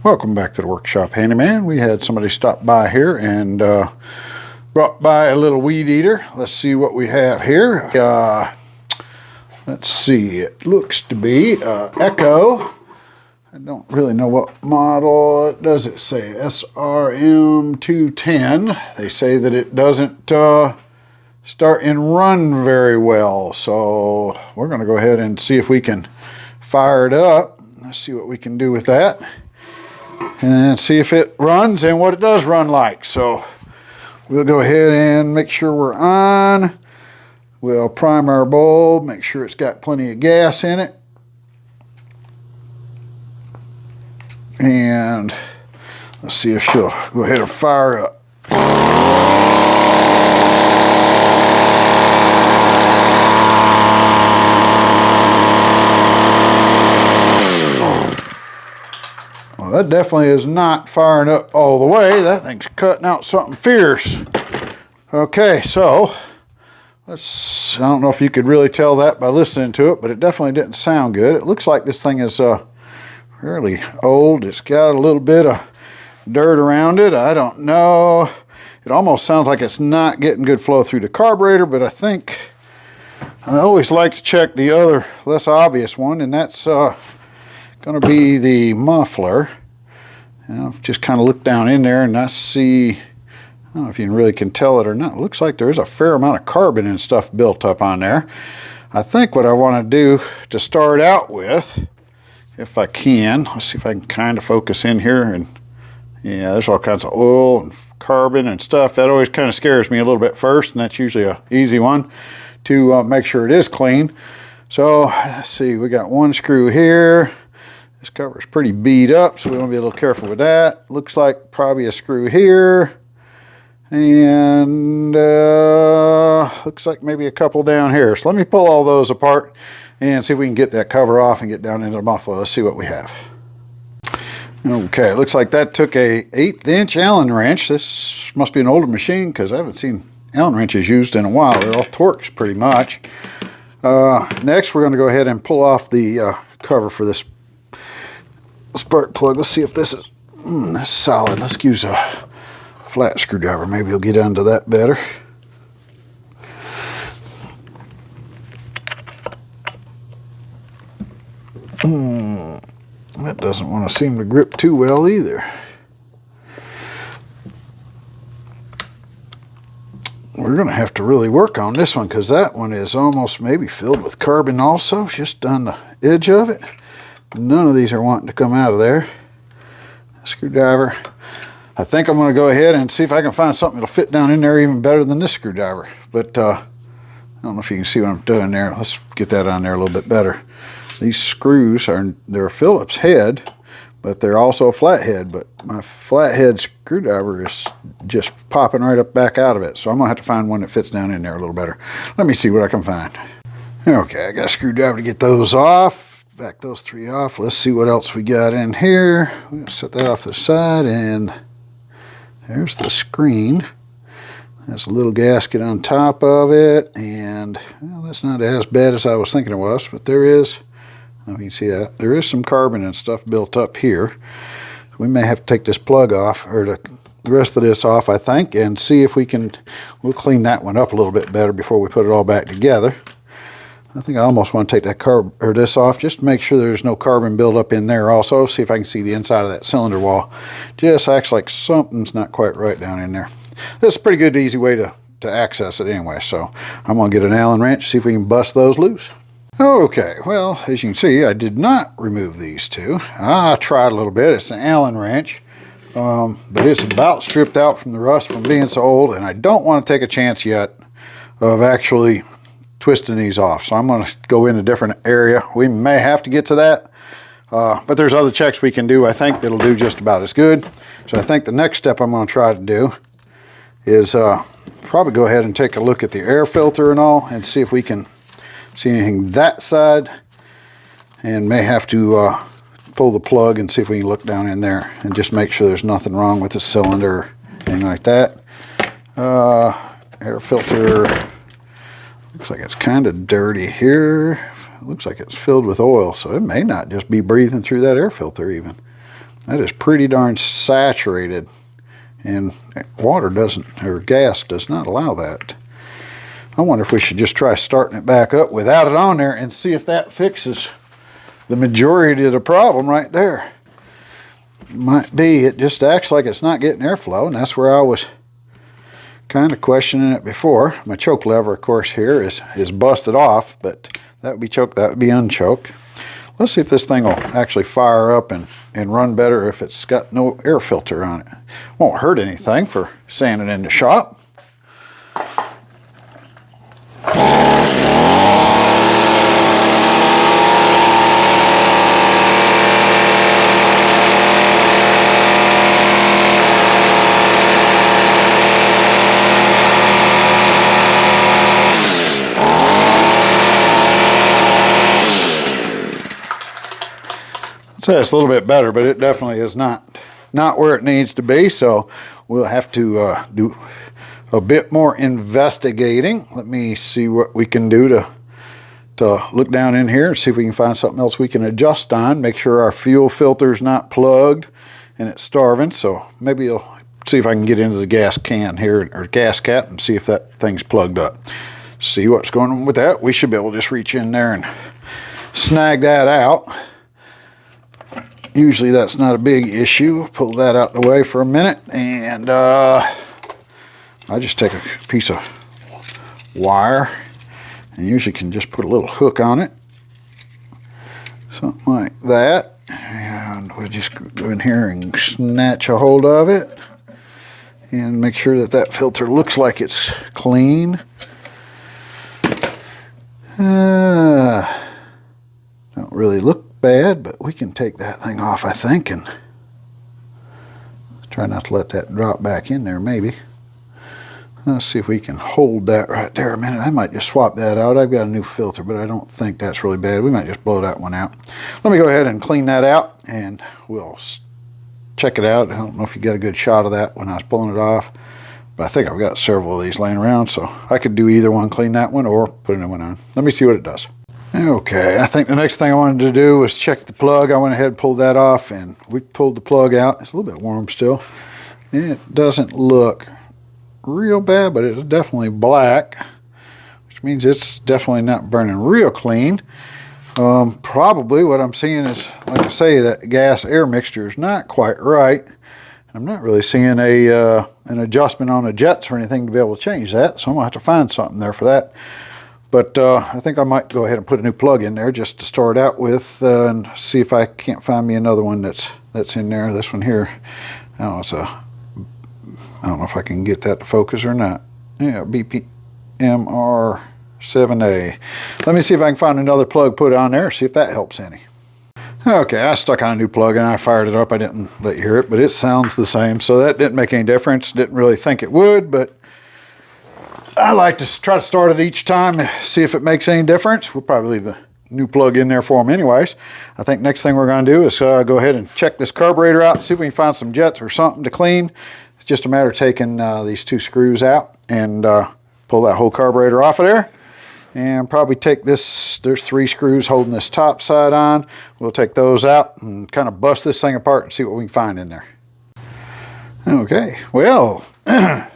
Welcome back to the workshop, Handyman. We had somebody stop by here and brought by a little weed eater. Let's see what we have here. Let's see, it looks to be Echo. I don't really know what model. Does it say SRM 210? They say that it doesn't start and run very well, so we're going to go ahead and see if we can fire it up. Let's see what we can do with that and see if it runs and what it does run like. So we'll go ahead and make sure we're on. We'll prime our bulb, make sure it's got plenty of gas in it. And let's see if she'll go ahead and fire up. Well, that definitely is not firing up all the way. That thing's cutting out something fierce. Okay, so I don't know if you could really tell that by listening to it, but it definitely didn't sound good. It looks like this thing is fairly old. It's got a little bit of dirt around it. I don't know. It almost sounds like it's not getting good flow through the carburetor, but I think I always like to check the other less obvious one, and that's going to be the muffler. And I've just kind of looked down in there and I see, I don't know if you really can tell it or not. It looks like there is a fair amount of carbon and stuff built up on there. I think what I want to do to start out with, if I can, let's see if I can kind of focus in here, and yeah, there's all kinds of oil and carbon and stuff. That always kind of scares me a little bit first, and that's usually an easy one to make sure it is clean. So let's see, we got one screw here. This cover is pretty beat up, so we want to be a little careful with that. Looks like probably a screw here. And looks like maybe a couple down here. So let me pull all those apart and see if we can get that cover off and get down into the muffler. Let's see what we have. Okay, looks like that took a 1/8 inch Allen wrench. This must be an older machine because I haven't seen Allen wrenches used in a while. They're all Torx pretty much. Next, we're going to go ahead and pull off the cover for this spark plug. Let's see if this is that's solid. Let's use a flat screwdriver. Maybe you'll get under that better. That doesn't want to seem to grip too well either. We're going to have to really work on this one because that one is almost maybe filled with carbon also, just on the edge of it. None of these are wanting to come out of there. Screwdriver. I think I'm going to go ahead and see if I can find something that'll fit down in there even better than this screwdriver. But I don't know if you can see what I'm doing there. Let's get that on there a little bit better. These screws they're a Phillips head, but they're also a flathead. But my flathead screwdriver is just popping right up back out of it. So I'm going to have to find one that fits down in there a little better. Let me see what I can find. Okay, I got a screwdriver to get those off. Back those three off. Let's see what else we got in here. We're going to set that off to the side, and there's the screen. There's a little gasket on top of it, and well, that's not as bad as I was thinking it was, but there is, I don't know if you can see that, there is some carbon and stuff built up here. We may have to take this plug off, or the rest of this off, I think, and see if we can, we'll clean that one up a little bit better before we put it all back together. I think I almost want to take that this off just to make sure there's no carbon buildup in there also. See if I can see the inside of that cylinder wall. Just acts like something's not quite right down in there. This is a pretty good, easy way to access it anyway. So I'm going to get an Allen wrench, see if we can bust those loose. Okay, well, as you can see, I did not remove these two. I tried a little bit. It's an Allen wrench, but it's about stripped out from the rust from being so old, and I don't want to take a chance yet of actually twisting these off. So I'm going to go in a different area. We may have to get to that, but there's other checks we can do, I think, that'll do just about as good. So I think the next step I'm going to try to do is probably go ahead and take a look at the air filter and all and see if we can see anything that side, and may have to pull the plug and see if we can look down in there and just make sure there's nothing wrong with the cylinder or anything like that. Air filter looks like it's kind of dirty here. It looks like it's filled with oil, so it may not just be breathing through that air filter even. That is pretty darn saturated, and water doesn't, or gas does not allow that. I wonder if we should just try starting it back up without it on there and see if that fixes the majority of the problem right there. Might be it just acts like it's not getting airflow, and that's where I was kind of questioning it before. My choke lever, of course, here is busted off, but that would be choked, that would be unchoked. Let's see if this thing will actually fire up and run better if it's got no air filter on it. Won't hurt anything for sanding in the shop. It's a little bit better, but it definitely is not where it needs to be, so we'll have to do a bit more investigating. Let me see what we can do to look down in here and see if we can find something else we can adjust on, make sure our fuel filter's not plugged and it's starving. So maybe I'll see if I can get into the gas can here, or gas cap, and see if that thing's plugged up. See what's going on with that. We should be able to just reach in there and snag that out. Usually that's not a big issue. Pull that out the way for a minute, and I just take a piece of wire, and usually can just put a little hook on it, something like that, and we'll just go in here and snatch a hold of it and make sure that that filter looks like it's clean. Don't really look bad, but we can take that thing off, I think, and try not to let that drop back in there. Maybe let's see if we can hold that right there a minute. I might just swap that out. I've got a new filter, but I don't think that's really bad. We might just blow that one out. Let me go ahead and clean that out, and we'll check it out. I don't know if you got a good shot of that when I was pulling it off, but I think I've got several of these laying around, so I could do either one, clean that one or put a new one on. Let me see what it does. Okay, I think the next thing I wanted to do was check the plug. I went ahead and pulled that off, and we pulled the plug out. It's a little bit warm still. It doesn't look real bad, but it's definitely black, which means it's definitely not burning real clean. Probably what I'm seeing is, like I say, that gas air mixture is not quite right. I'm not really seeing an adjustment on the jets or anything to be able to change that, so I'm going to have to find something there for that. But I think I might go ahead and put a new plug in there just to start out with, and see if I can't find me another one that's in there. This one here, I don't know if I can get that to focus or not. Yeah, BPMR7A. Let me see if I can find another plug, put it on there, see if that helps any. Okay, I stuck on a new plug and I fired it up. I didn't let you hear it, but it sounds the same, so that didn't make any difference. Didn't really think it would, but I like to try to start it each time, see if it makes any difference. We'll probably leave the new plug in there for them anyways. I think next thing we're going to do is go ahead and check this carburetor out, see if we can find some jets or something to clean. It's just a matter of taking these two screws out and pull that whole carburetor off of there. And probably take this, there's 3 screws holding this top side on. We'll take those out and kind of bust this thing apart and see what we can find in there. Okay, well, I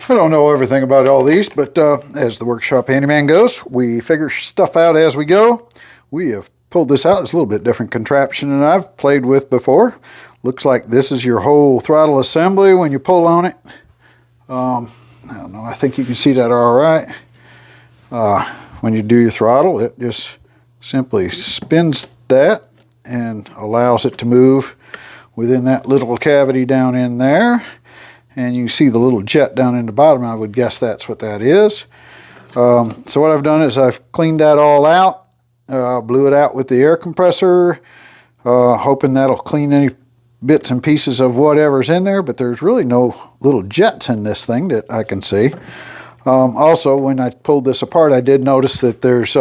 don't know everything about all these, but as the workshop handyman goes, we figure stuff out as we go. We have pulled this out. It's a little bit different contraption than I've played with before. Looks like this is your whole throttle assembly when you pull on it. I don't know, I think you can see that all right. When you do your throttle, it just simply spins that and allows it to move within that little cavity down in there. And you see the little jet down in the bottom. I would guess that's what that is. So what I've done is I've cleaned that all out, blew it out with the air compressor, hoping that'll clean any bits and pieces of whatever's in there, but there's really no little jets in this thing that I can see. Also, when I pulled this apart, I did notice that there's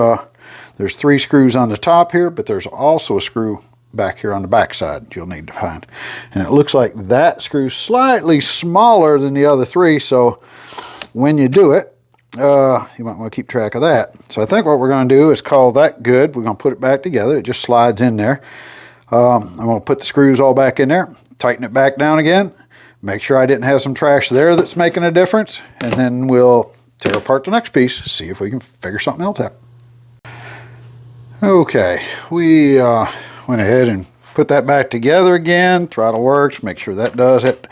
3 screws on the top here, but there's also a screw back here on the back side you'll need to find. And it looks like that screw's slightly smaller than the other 3, so when you do it, you might want to keep track of that. So I think what we're going to do is call that good. We're going to put it back together. It just slides in there. I'm going to put the screws all back in there, tighten it back down again, make sure I didn't have some trash there that's making a difference, and then we'll tear apart the next piece, see if we can figure something else out. Okay, we went ahead and put that back together again. Throttle works, make sure that does it.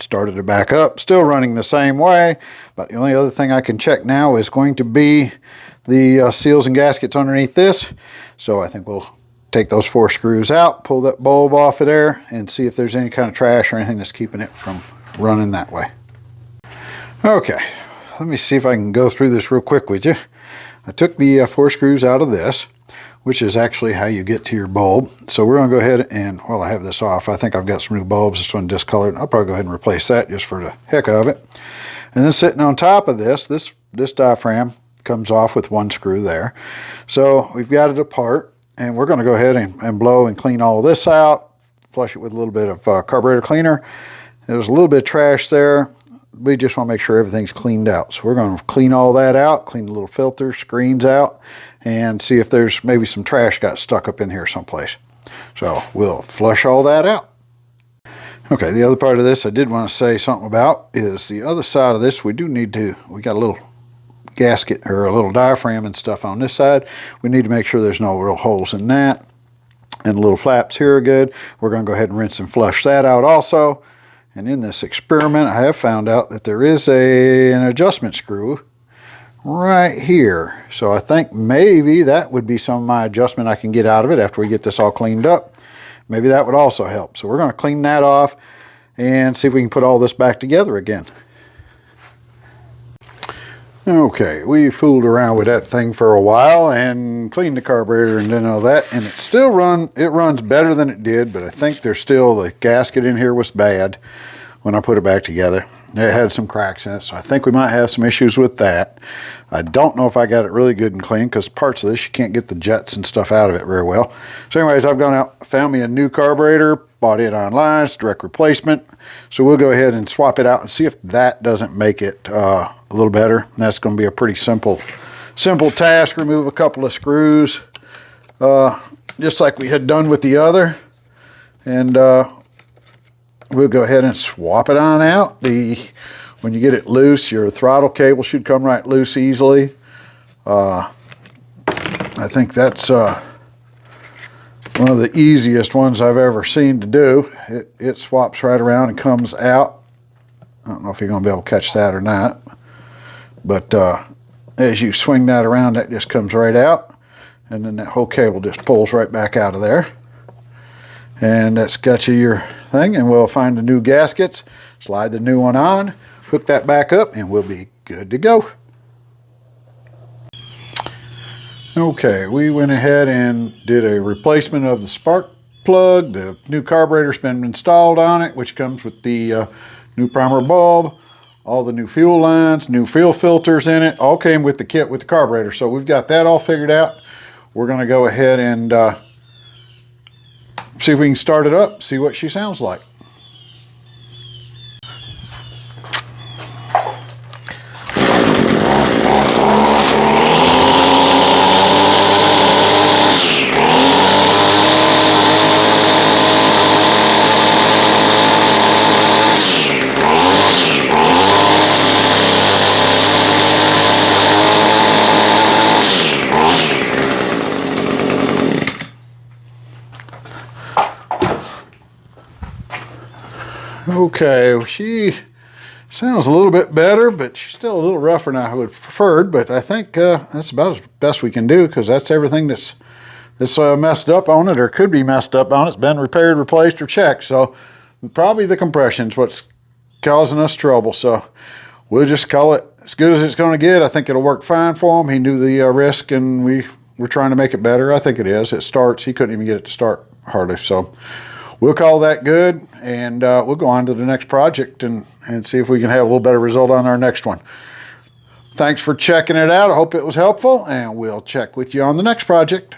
Started it back up, still running the same way, but the only other thing I can check now is going to be the seals and gaskets underneath this. So I think we'll take those 4 screws out, pull that bulb off of there, and see if there's any kind of trash or anything that's keeping it from running that way. Okay, let me see if I can go through this real quick with you. I took the 4 screws out of this, which is actually how you get to your bulb. So we're going to go ahead and, while I have this off, I think I've got some new bulbs. This one discolored. I'll probably go ahead and replace that just for the heck of it. And then sitting on top of this diaphragm comes off with 1 screw there. So we've got it apart. And we're going to go ahead and blow and clean all of this out, flush it with a little bit of carburetor cleaner. There's a little bit of trash there. We just want to make sure everything's cleaned out. So we're going to clean all that out, clean the little filter screens out, and see if there's maybe some trash got stuck up in here someplace. So we'll flush all that out. Okay, the other part of this I did want to say something about is the other side of this. We got a little gasket or a little diaphragm and stuff on this side. We need to make sure there's no real holes in that, and the little flaps here are good. We're going to go ahead and rinse and flush that out also. And in this experiment I have found out that there is an adjustment screw right here. So I think maybe that would be some of my adjustment I can get out of it after we get this all cleaned up. Maybe that would also help. So we're going to clean that off and see if we can put all this back together again. Okay, we fooled around with that thing for a while and cleaned the carburetor and did all that, and it runs better than it did, but I think there's still, the gasket in here was bad when I put it back together. It had some cracks in it, so I think we might have some issues with that. I don't know if I got it really good and clean, because parts of this you can't get the jets and stuff out of it very well. So anyways, I've gone out, found me a new carburetor, bought it online. It's direct replacement. So we'll go ahead and swap it out and see if that doesn't make it a little better. And that's going to be a pretty simple task. Remove a couple of screws, just like we had done with the other. And we'll go ahead and swap it on out. When you get it loose, your throttle cable should come right loose easily. I think that's one of the easiest ones I've ever seen to do. It swaps right around and comes out. I don't know if you're going to be able to catch that or not. But as you swing that around, that just comes right out. And then that whole cable just pulls right back out of there. And that's got you your thing. And we'll find the new gaskets, slide the new one on, hook that back up, and we'll be good to go. Okay, we went ahead and did a replacement of the spark plug. The new carburetor's been installed on it, which comes with the new primer bulb, all the new fuel lines, new fuel filters in it, all came with the kit with the carburetor. So we've got that all figured out. We're going to go ahead and see if we can start it up, see what she sounds like. Okay, she sounds a little bit better, but she's still a little rougher than I would have preferred, but I think that's about as best we can do, because that's everything that's messed up on it, or could be messed up on it. It's been repaired, replaced, or checked. So probably the compression's what's causing us trouble. So we'll just call it as good as it's going to get. I think it'll work fine for him. He knew the risk, and we're trying to make it better. I think it is. It starts. He couldn't even get it to start hardly. So we'll call that good, and we'll go on to the next project and see if we can have a little better result on our next one. Thanks for checking it out. I hope it was helpful, and we'll check with you on the next project.